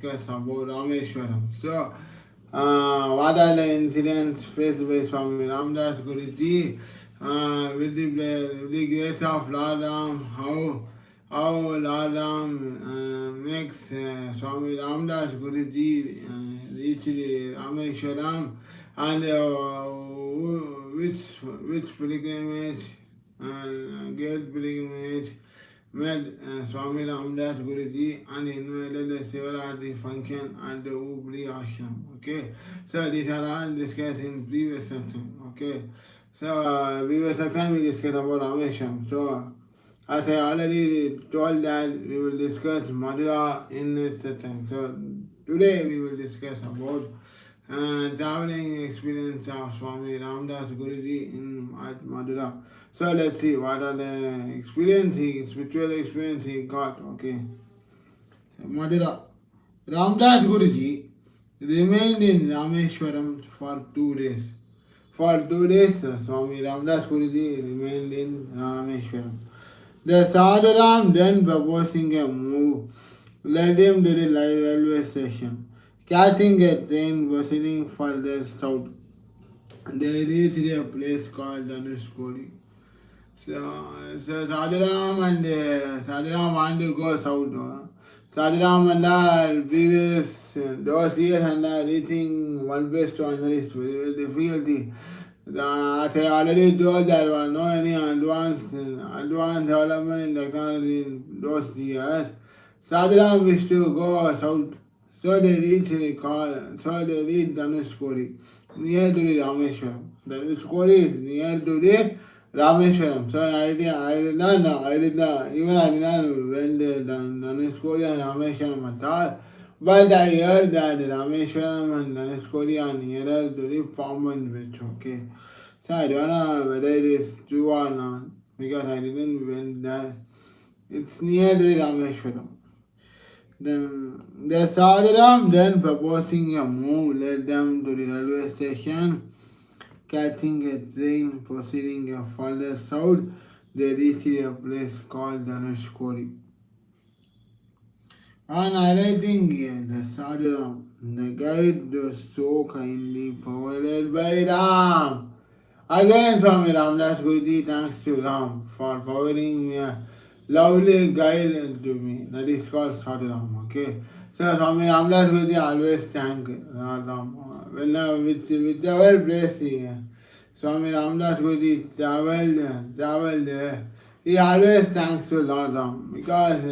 discuss about Rameshwaram. So, what are the incidents faced by Swami Ramdas Guruji with the grace of Lord Ram? How Lord Ram makes Swami Ramdas Guruji reach the Rameshwaram, and which pilgrimage, great pilgrimage met Swami Ramdas Guruji and invited the Sivaratri function at the Ubri ashram. Okay, so these are all discussed in previous section. Okay, so previous section we discussed about Rameshwaram. So as I already told that we will discuss Madura in this section. So today we will discuss about traveling experience of Swami Ramdas Guruji at Madura. So let's see what are the spiritual experience he got. Okay, Madura. Ramdas Guruji remained in Rameshwaram for 2 days. For 2 days, Swami Ramdas Guruji remained in Rameshwaram. The Sadharam, then proposing a move, led him to the railway station. Catching a train proceeding further south, they reached a place called Dhanushkodi. So Sadharam and Sadharam wanted to go south. Sadharam and previous those years and reaching one place to another is very difficult. As I already told, there was no any advanced development in technology in those years. Sadharam wished to go south, so they reached Dhanushkodi, near to the Rameshwaram. Dhanushkodi is near to the Rameshwaram. So I did not know, even I did not went to Dhanushkodi and Rameshwaram at all. But I heard that Rameshwaram and Dhanushkodi are nearer to the Pamban bridge. Okay. So I don't know whether it is true or not because I didn't went there. It's near to the Rameshwaram. Then the Sadharam then proposing a move led them to the railway station. Catching a train proceeding further south, they reached a place called Dhanushkodi. On arriving here, the Sadharam, the guide was so kindly provided by Ram. Again, Swami Ramdas Guruji, thanks to Ram for providing me a lovely guide to me. That is called Sadharam. Okay. So Swami Ramdas Guruji always thank Ram. Whichever place Swami Ramdas Guruji traveled there, he always thanks to Lord Ram because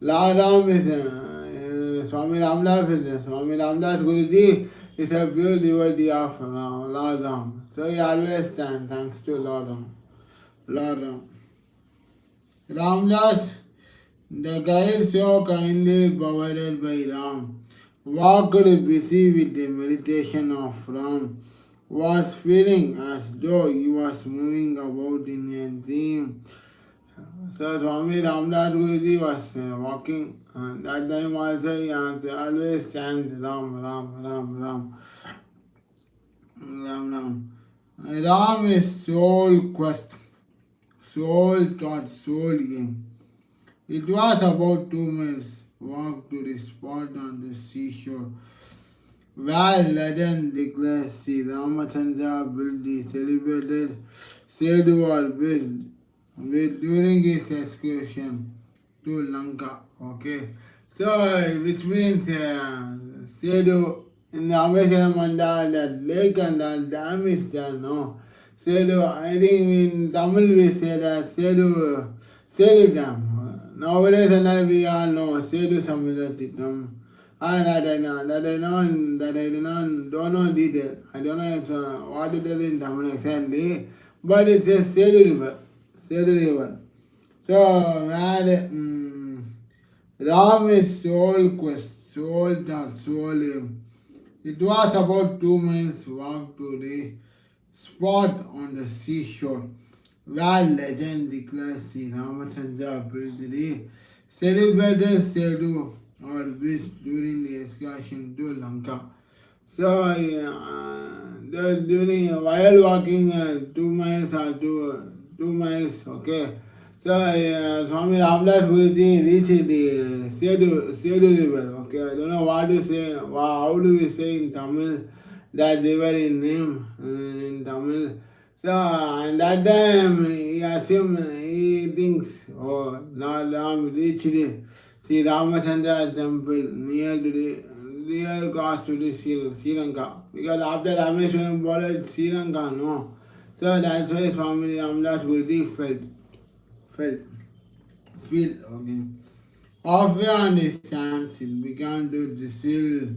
Lord Ram is Swami Ramdas Guruji is a pure devotee of Lord Ram. So he always thanks to Lord Ram. Lord Ram. Ramdas, the guide so kindly provided by Ram, walked busy with the meditation of Ram, was feeling as though he was moving about in a dream. So Swami Ramdas Guruji was walking, and that time also he has always thanked Ram, Ram, Ram, Ram, Ram, Ram. Ram is soul quest, soul thought, soul game. It was about 2 minutes walk to the spot on the seashore where legend declares Sri Ramachandra built the celebrated Seduwal bridge during his excursion to Lanka. Okay, so which means Sedu in the Rameshwaram Mandal, that lake and that dam is there, no? Sedu, I think in Tamil we say that Sedu dam. Nowadays and we all know Sedu Samudra and that I don't know detail. I don't know if, what it is in Tamil exactly, but it says Sedu River. Sedu. So where Ram is soul quest, soul thought, soul aim. It was about 2 minutes walk to the spot on the seashore where legend declares Sri Ramachandra built the celebrated Sedu or bridge during the excursion to Lanka. So during while walking 2 miles or 2 miles, okay. So Swami Ramdas Guruji reached the Sedu river. Okay, I don't know what to say. How do we say in Tamil that river in name in Tamil? So and that time he assumed, he thinks, oh, Lord Ram reached the Sri Ramachandra temple near cost to the Sri Lanka, because after Rameshwaram border Sri Lanka, no. So that's why Swami Ramdas Guruji felt, feel, okay. Halfway on the sands, it began to distill.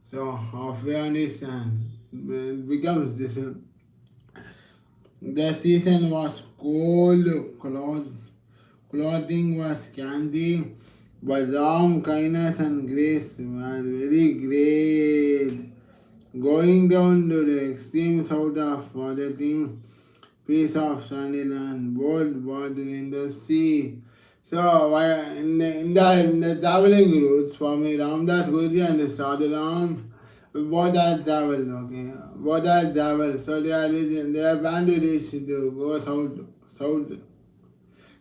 So halfway on the sand, it becomes distill. The season was cold, clothing was scanty, but Ram, kindness and grace were very great. Going down to the extreme south of forgetting piece of sandy land, both water in the sea. So in the traveling route, Swami Ramdas Guruji and the Sadhuram both are travel, okay. Both are travel. So they are planned to reach to go south.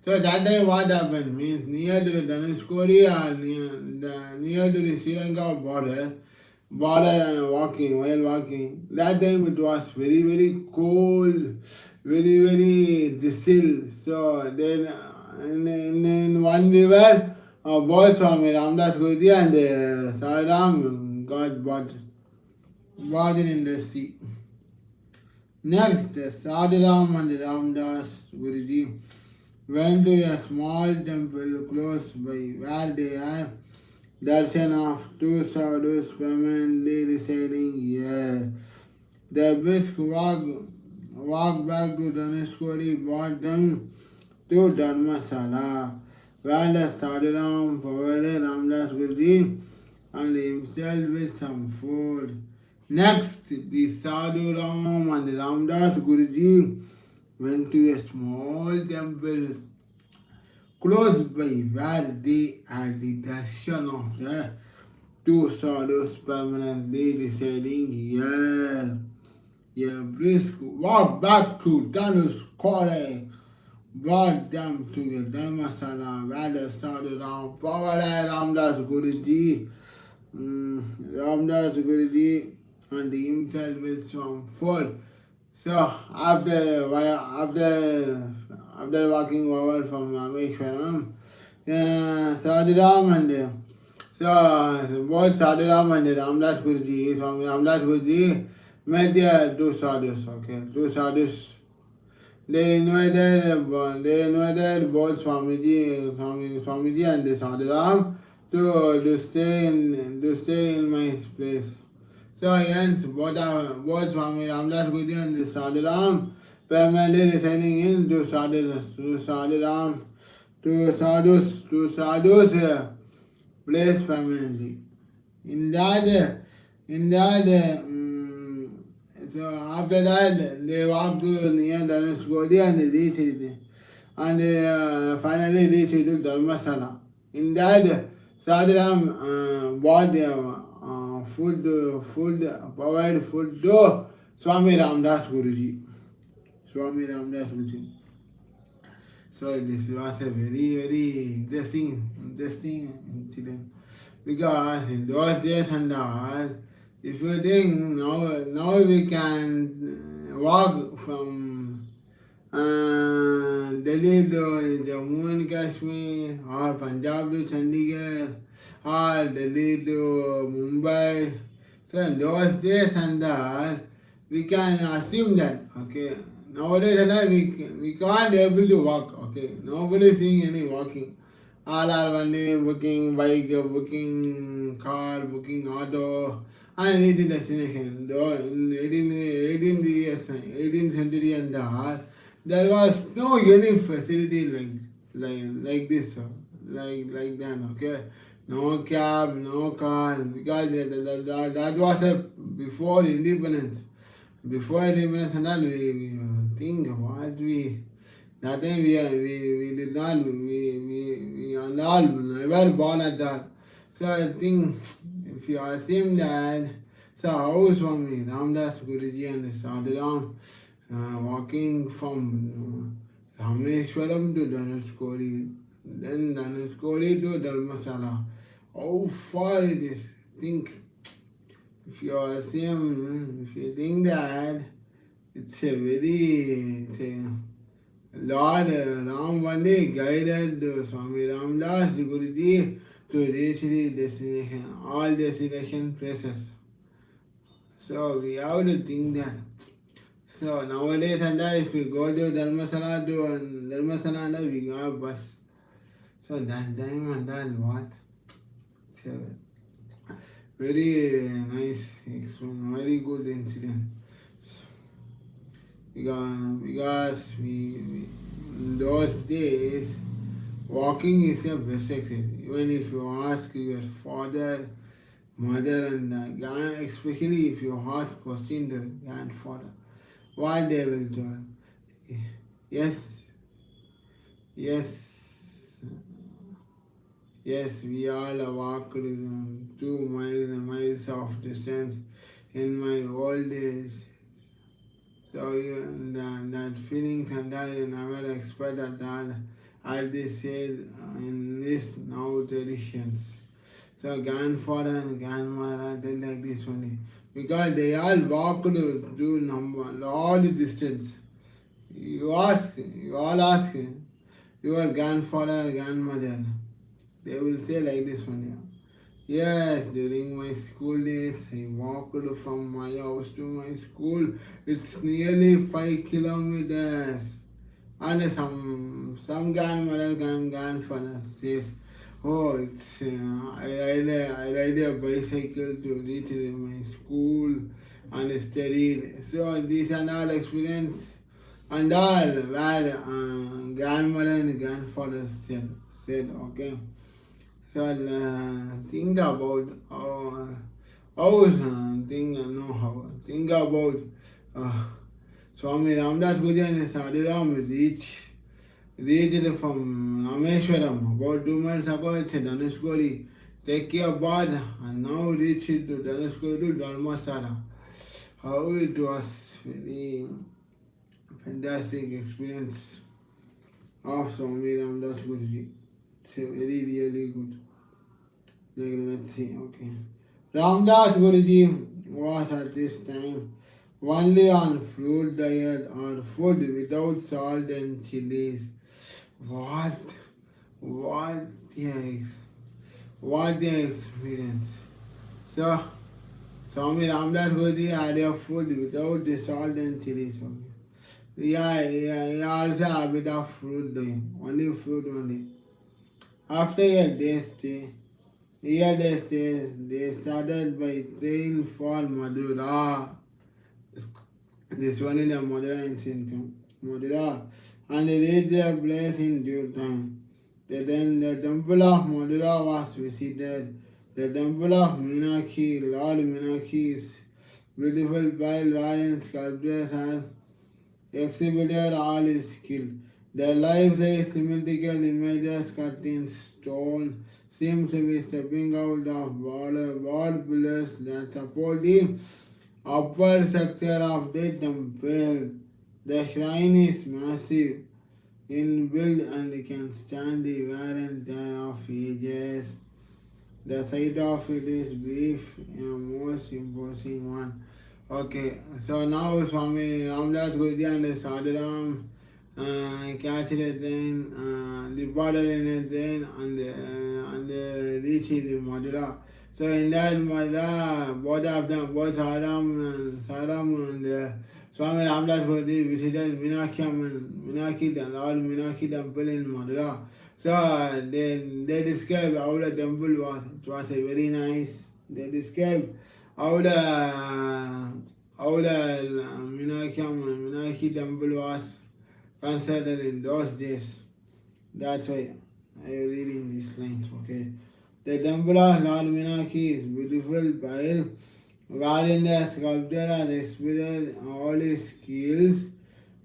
So that time what happened means near to the Dhanushkodi or near to the Sri Lanka border and while walking. That time it was very, very cold, very, very still. So then in one river, both Swami Ramdas Guruji and Sadam got bathed in the sea. Next, Sadhuram and Ramdas Guruji went to a small temple close by where they had darshan of two sadhus permanently residing here. The brisk walk back to Dhanushkodi brought them to Dharmasala, where the Sadhuram provided Ramdas Guruji and himself with some food. Next, the Sadhuram and Ramdas Guruji went to a small temple close by where they had the darshan of the two sadhus permanently residing here. A brisk walk back to Dhanushkodi brought them to the Dharmasala where the Sadhuram provided Ramdas Guruji and himself with some food. So after walking over from Rameshwaram, Sadhuram and both Sadhuram and Ramdas Guruji, Swami Ramdas Guruji met the two sadhus. Okay, two sadhus. They invited both Swamiji and the Sadhuram to stay in my place. So hence both Swami Ramdas Guruji and the Sadhuram permanently residing in two sadhus place permanently. So after that they walked to near Dhanushkodi and they reached it, and they finally reached to Dharmasala. In that Sadhuram bought provide food to Swami Ramdas Guruji. So this was a very, very interesting incident, because in those days and all, if you think now we can walk from Delhi to Jammu and Kashmir, or Punjab to Chandigarh, or Delhi to Mumbai. So in those days and all, we can assume that, okay. Nowadays we can't able to walk, okay. Nobody is seeing any walking. All are only booking bike, booking car, booking auto, and reaching destination. Though in 18th century and all, there was no any facility like this, like that, okay. No cab, no car, because that was before independence. Before independence and all, we think what we that time we did not we are all never born at that. So I think if you assume that, so how Swami Ramdas Guruji and Sadhuram walking from Rameshwaram to Dhanushkodi, then Dhanushkodi to Dharmasala. How far it is? Think. If you are same, if you think that it's a very, it's a Lord Ram one day guided Swami Ramdas Guruji to reach the destination, all destination places. So we have to think that. So nowadays and if we go to Dharmasala we have bus. So that time and that what? So very nice, very good incident. Because we in those days walking is a best exercise. Even if you ask your father, mother and especially if you ask question to grandfather, what they will do? Yes, yes, yes, we all walked 2 miles and miles of distance in my old days. So that feelings and that you never expect at all at this age in this now traditions. So grandfather and grandmother they like this only. Because they all walked through all the distance. You all ask your grandfather and grandmother. They will say like this one. Yes, during my school days, I walked from my house to my school. It's nearly 5 kilometers. And some grandfather says, oh, it's I ride a bicycle to reach my school and studied. So these are all experience and all where grandmother and grandfather said okay. So think about think about Swami Ramdas Guruji and Sadhuram reached from Rameshwaram about 2 months ago. It's a Dhanushkodi. Take care of bath and now reached to Dhanushkodi to Dharmasala. How it was very fantastic experience of Swami Ramdas Guruji. It's a very really good. Let's see, okay. Ramdas Guruji was at this time only on fruit diet or food without salt and chilies. What the experience. So Swami Ramdas Guruji had a food without the salt and chilies. Yeah, he also had a bit of fruit diet, only fruit only. After a day's stay, they started by train for Madura. This one is the Madura incident. Madura. And they reached their place in due time. Then the temple of Madura was visited. The temple of Meenakshi, Lord Meenakshi's beautiful pile wherein sculptures have exhibited all his skill. Their life-size symmetrical images cut in stone seems to be stepping out of wall pillars that support the upper structure of the temple. The shrine is massive in build and can stand the wear and tear of ages. The sight of it is brief and most imposing one. Okay, so now Swami Ramdas Guruji and Sadhuram catch the train, departed in a train and reached the Madura. So in that Madura, both of them, both Sadhuram and Swami Ramdas Guruji visited Meenakshi, the Lord Meenakshi temple in Madura. So they describe how the temple was. It was a very nice. They describe how the Meenakshi temple was considered in those days. That's why I am reading these lines. Okay. The temple of Lord Meenakshi is beautiful pile wherein the sculptor has experienced all his skills.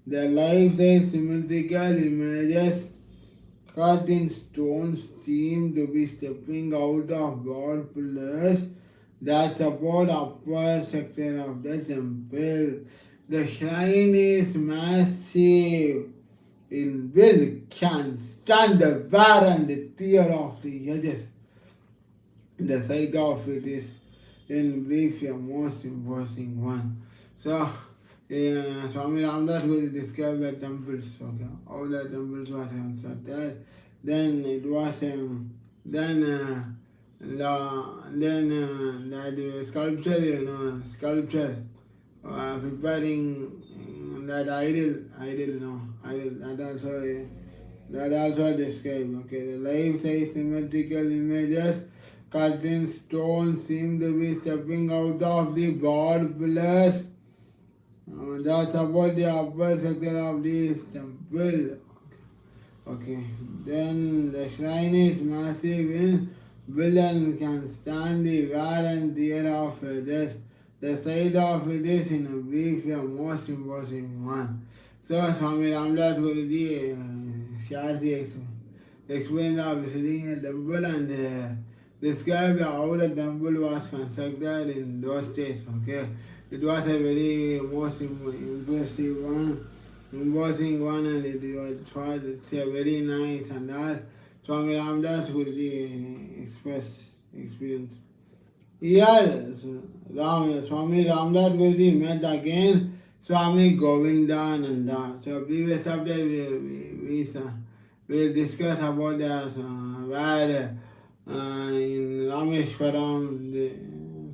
The life-size symmetrical images cut in stone seem to be stepping out of broad pillars that support upper structure of the temple. The shrine is massive in will can stand the wear and the tear of the edges. The side of it is in brief your most important one. So Swami Ramdas will describe the temples, okay, all the temples were there. Then it was the sculpture, sculpture preparing that idol, that also described. Okay, the life-size symmetrical images cut in stone seem to be stepping out of the broad pillars that support the upper sector of this temple. Okay, then the shrine is massive in build and can stand the wear and tear of edges. The side of it is in a brief the most important one. So Swami Ramdas Guruji Shasi explained of visiting a temple and described how the temple was constructed in those days. Okay, it was a very most impressive one, imposing one, and it's a very nice and that Swami Ramdas Guruji expressed experience. Here, Swami Ramdas Guruji met again Swami Govindananda. So previous chapter we discussed about that where in Rameshwaram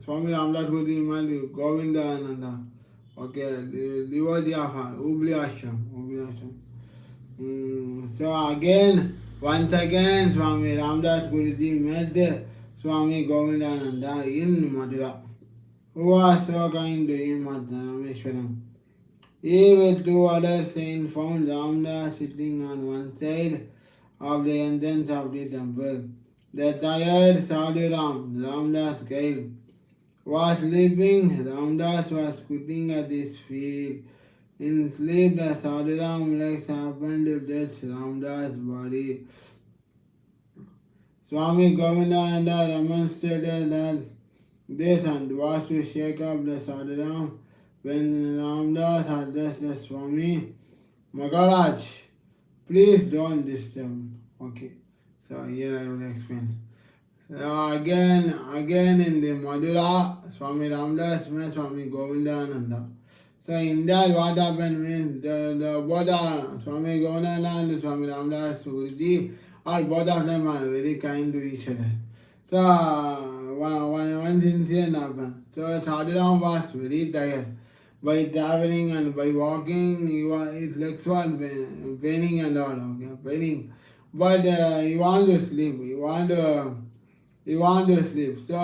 Swami Ramdas Guruji met Govindananda. Okay, the devotee of Ubli Ashram. So again, once again, Swami Ramdas Guruji met Swami Govindananda in Mathura, who was so kind to him at Rameshwaram. He with two other saints found Ramdas sitting on one side of the entrance of the temple. The tired Sadhu Ramdas guide, was sleeping. Ramdas was sitting at his feet. In sleep, the Sadhu Ram legs happened to touch Ramdas' body. Swami Govindananda demonstrated that this and was to shake up the Sadhuram when Ramdas addressed the Swami, Maharaj, please don't disturb. Okay, so here I will explain. Again in the Madura, Swami Ramdas met Swami Govindananda. So in that what happened means the both Swami Govindananda and Swami Ramdas Guruji, all both of them are very kind to each other. So one incident happened. So Sadhuram was very tired. By traveling and by walking, his legs were paining and all, okay, paining. But he wanted to sleep. He wanted to sleep. So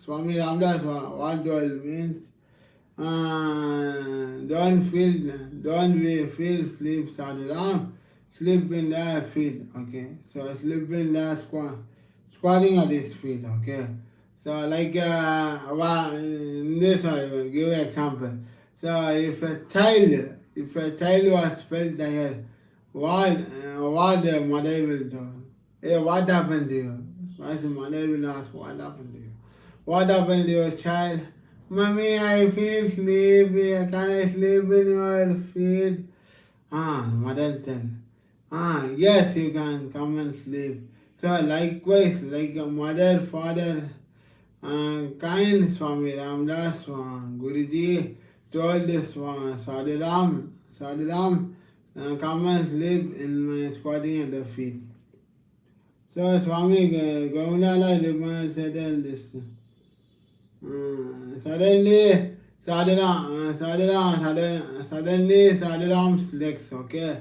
Swami Ramdas, what told means, don't feel sleep, Sadhuram. Sleep in their feet, okay. So sleep in their squatting at his feet, okay. So like in this I will give an example. So if a child was felt tired, what the mother will do? Hey, what happened to you? What the mother will ask, what happened to you? What happened to your child? Mommy, I feel sleepy. Can I sleep in your feet? Mother tell. Yes, you can come and sleep. So likewise, like a mother, father, kind Swami Ramdas Guruji told this Sadhuram, come and sleep in my squatting at the feet. So Swami Govindananda said this. Suddenly Sadhuram's legs, okay.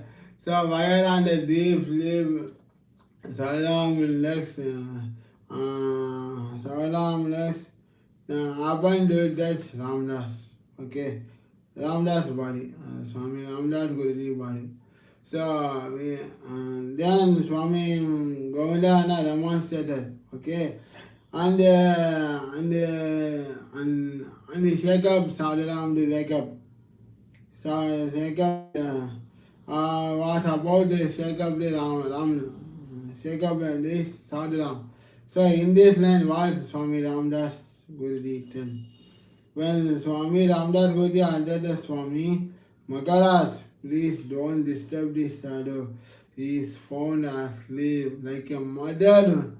So while on the deep sleep, Sadhuram legs happened to touch Ramdas, okay, Ramdas body, Swami Ramdas Guruji body. So then Swami Govindananda demonstrated, okay, and the shake up Sadhuram to wake up. So shake up was about the shake up the shake up this Sadhuram. So in this line what Swami Ramdas Guruji tell. When Swami Ramdas Guruji answered the Swami, Maharaj, please don't disturb the sadhu. He is found asleep like a mother.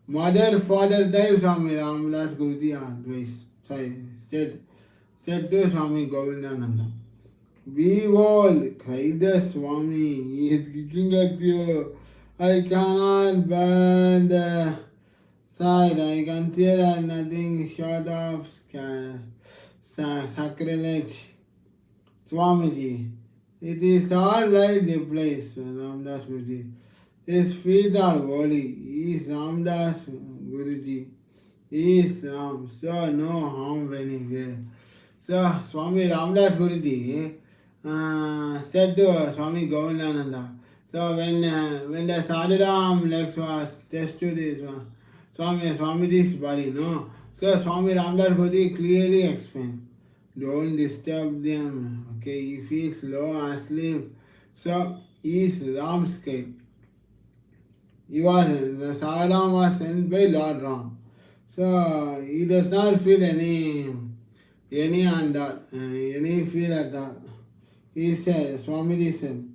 Mother, father died, Swami Ramdas Guruji advice. Said to Swami Govindananda. We all cried the Swami, he is kicking at you. I cannot bear the sight. I consider nothing short of sacrilege. Swamiji, it is all right the place, Ramdas Guruji. His feet are holy. He is Ramdas Guruji. He is Ram, so no harm when he there. So Swami Ramdas Guruji said to Swami Govindananda. So when the Sadhuram legs was touched to this Swamiji's body, no. So Swami Ramdas Guruji clearly explained, don't disturb them. Okay, if he is low asleep, so he is Ram's kid. The Sadhuram was sent by Lord Ram. So he does not feel any on that, any feel at that. He said, Swamiji said,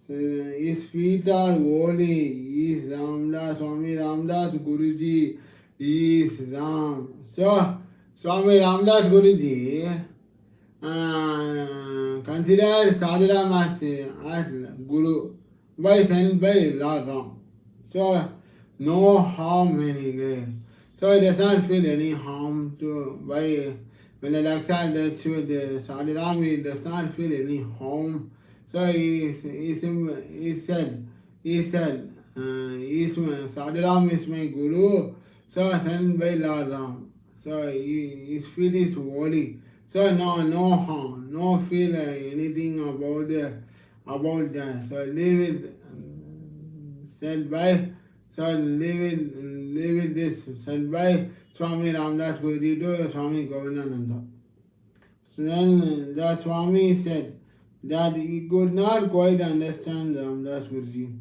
so his feet are holy. He is Ramdas, Swami Ramdas Guruji. He is Ram. So Swami Ramdas Guruji considered Sadhuram as Guru sent by Lord Ram. So no harm anywhere. So he does not feel any harm to when the Lakshya does to the Sadhuram, he does not feel any harm. So he said, Sadhuram is my Guru, so sent by Lord Ram. So his feet is holy. So no harm, no feel anything about that. So leave it said by. So leave it this said by Swami Ramdas Guruji to Swami Govindananda. So then the Swami said that he could not quite understand Ramdas Guruji,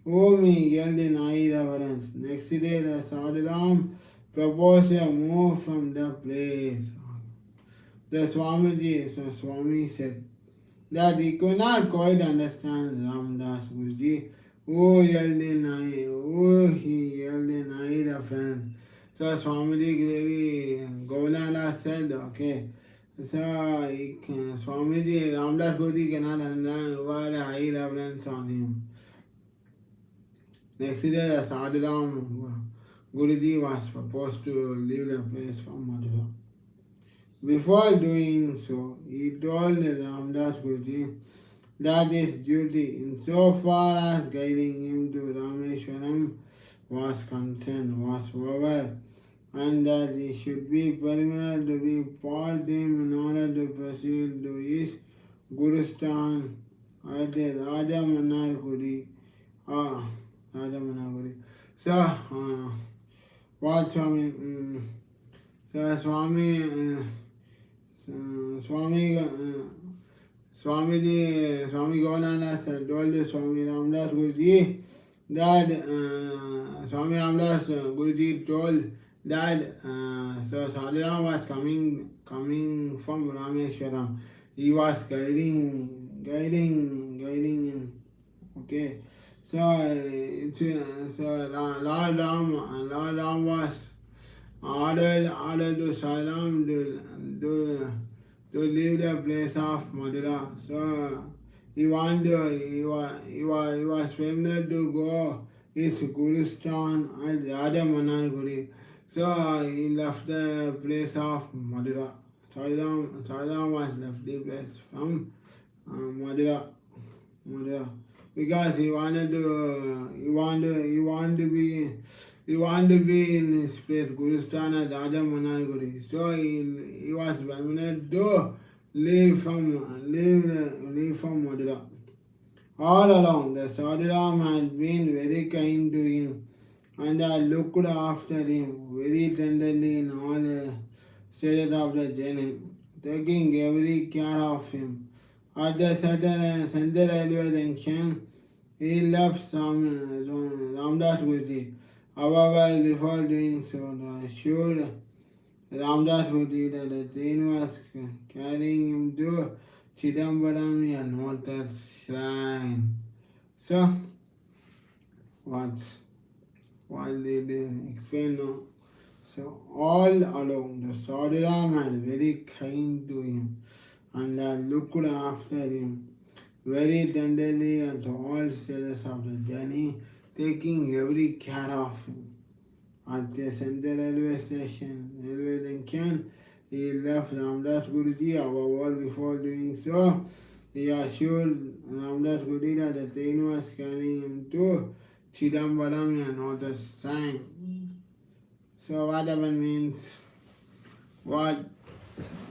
whom he held in high reverence. Next day the Sadhuram proposed a move from the place. The Swami said that he could not quite understand Ramdas Guruji, who he held in high reverence. So Swamiji Govinda said, okay, so Swamiji Ramdas Guruji cannot understand what high reverence on him. Next day, the Sadhuram Guruji was supposed to leave the place from Mathura. Before doing so, he told Ramdas Guruji that his duty, insofar as guiding him to Rameshwaram, was concerned, was over, and that he should be permitted to be part him in order to proceed to his Gurustan at the Rajamanarguri. So, what Swami, Swami Gavananda told Swami Ramdas Guruji that Swami Ramdas Guruji told that so Sadhuram was coming from Rameshwaram. He was guiding him. Okay. So Lord Ram was ordered to Sadhuram to leave the place of Mathura. So he was familiar to go his Gurustan at Rajamanarguri. So he left the place of Mathura. Sadhuram was left the place from Mathura, because he wanted to be in his place, Gurustan at Rajamanarguri. So he was permitted to leave from Mathura. All along, the Sadhuram had been very kind to him and had looked after him very tenderly in all the stages of the journey, taking every care of him. At the center railway junction, he left Ramdas Guruji. However, before doing so, the assured Ramdas Guruji that the train was carrying him to Chidambaram is not a shrine. So, what they explain now? So, all along the Sadhuram are very kind to him and looked after him very tenderly at all stages of the journey, taking every care of him. At the central railway station, railway junction, he left Ramdas Guruji. However, before doing so, he assured Ramdas Guruji that the train was carrying him to Chidambaram and not a sign. So whatever means, what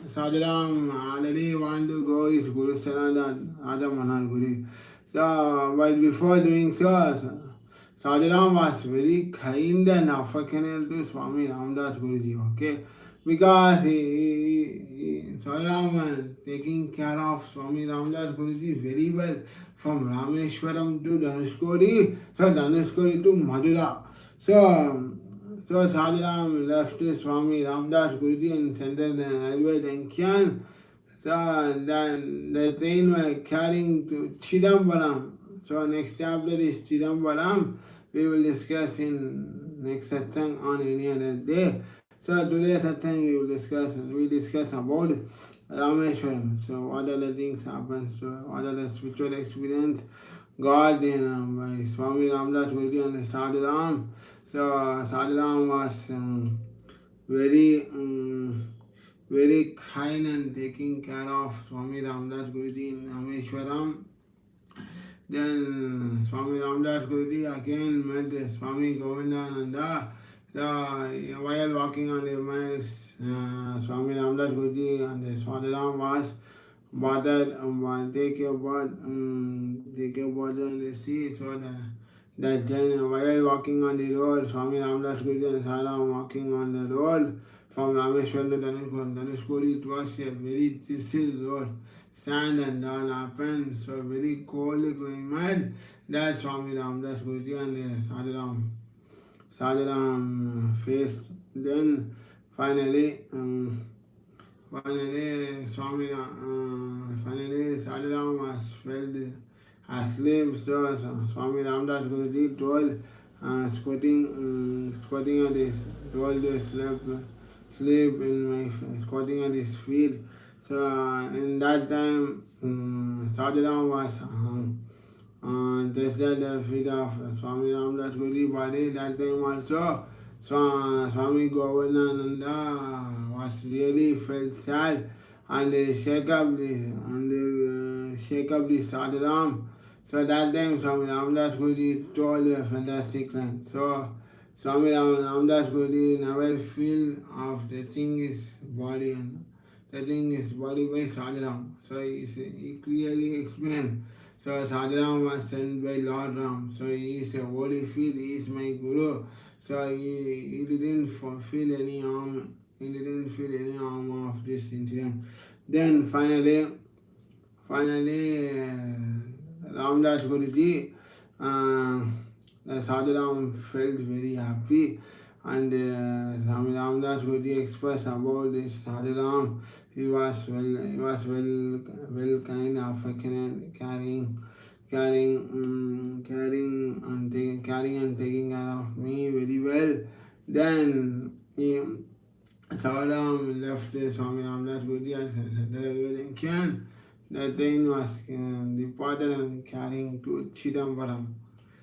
Sadhuram already want to go is Guru Saranad Adamanar Guru. So, but before doing so, Sadhuram was very kind and affectionate to Swami Ramdas Guruji, okay? Because Sadhuram was taking care of Swami Ramdas Guruji very well from Rameshwaram to Dhanushkodi, so Dhanushkodi to Madura. So Sadhuram left Swami Ramdas Guruji and sent the railway junction. So then the train was carrying to Chidambaram. So next chapter is Chidambaram. We will discuss in next satsang on any other day. So today's satsang we discuss about Rameshwaram. So what are the things happen? So what are the spiritual experience God by Swami Ramdas Guruji and Sadhuram. So Sadhuram was very kind and taking care of Swami Ramdas Guruji in Rameshwaram. Then Swami Ramdas Guruji again met Swami Govindananda. So while walking on the miles, Swami Ramdas Guruji and the Sadhuram was bothered take a bath in the sea. So that then while walking on the road, Swami Ramdas Guruji and Sadhuram walking on the road from Rameshwaram to Dhanushkodi. It was a very thistle road, sand and all happened, so very cold climate. That Swami Ramdas Guruji and Sadhuram faced. Then finally Sadhuram was felt asleep. So Swami Ramdas Guruji told squatting at his told to sleep in my squatting at his feet. So in that time Sadhuram was tested the feet of Swami Ramdas Guruji body. That time also Swami Govindananda was really felt sad and they shake up the Sadhuram. So that time Swami Ramdas Guruji told a fantastic line. So Swami Ramdas Guruji never feel of touching his body and touching his body by Sadhuram. So he clearly explained. So Sadhuram was sent by Lord Ram. So he is a holy feel, he is my Guru. So he didn't feel any harm. He didn't feel any harm of this incident. Then finally, Ramdas Guruji, the Sadhuram felt very happy, and Swami Ramdas Guruji expressed about this Sadhuram. He was well kind, affectionate, caring and taking care of me very well. Then Sadhuram left Swami Ramdas Guruji and said, the train was departed and carrying to Chidambaram.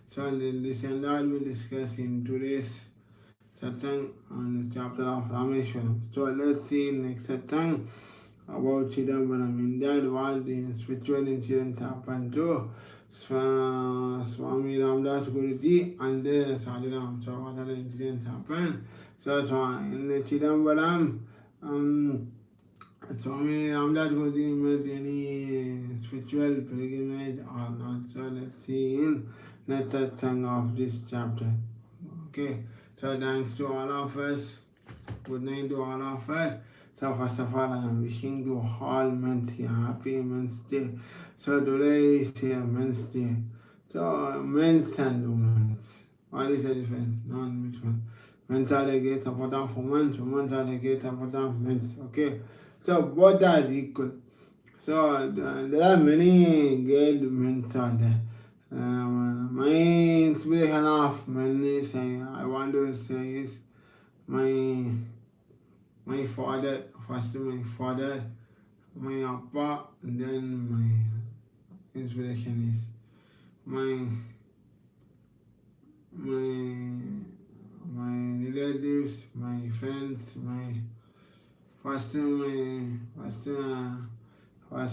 So this and all we discuss in today's satsang on the chapter of Rameshwaram. So let's see next satsang about Chidambaram. In that what the spiritual incidents happened to Swami Ramdas Guruji and Sadhuram. So what other incidents happened? So in the Chidambaram, Swami Ramdas Guruji made any spiritual pilgrimage or not. So let's see in the satsang of this chapter. Okay. So thanks to all of us. Good night to all of us. So first of all, I am wishing to all men a happy Men's Day. So today is Men's Day. So men's and women's. What is the difference? None which one? Men's are the great support of women, women are the great support of men. Okay. So both are equal. So there are many great men out there. My inspiration of men is I want to say is my my father. First my father, my appa, then my inspiration is my my my relatives, my friends, my first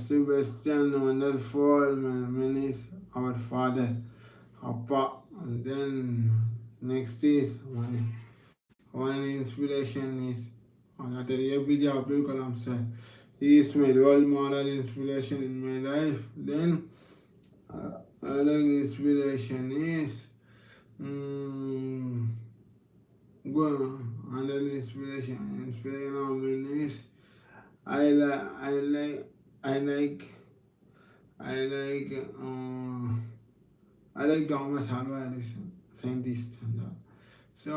best and wonderful man is our father, Appa. And then next is my one inspiration is Dr. APJ Abdul Kalam sir. He is my role model inspiration in my life. Then another inspiration is go another inspiration of mine is I like I like I like I like I like Thomas Alva Edison, scientist and that. So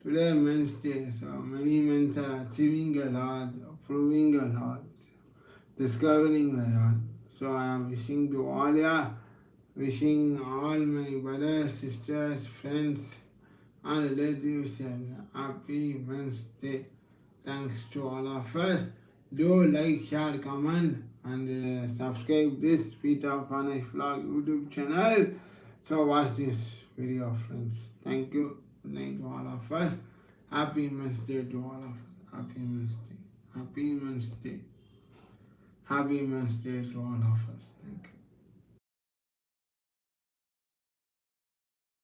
today Men's Day, so many men are achieving a lot, proving a lot, discovering a lot. So I am wishing to all ya, wishing all my brothers, sisters, friends and relatives a happy Men's Day. Thanks to all of us. Do like, share, comment, and subscribe this Peter Panish Vlog YouTube channel. So watch this video, friends. Thank you. Good night to all of us. Happy Men's Day to all of us. Happy Men's Day. Happy Men's Day. Happy Men's Day to all of us. Thank you.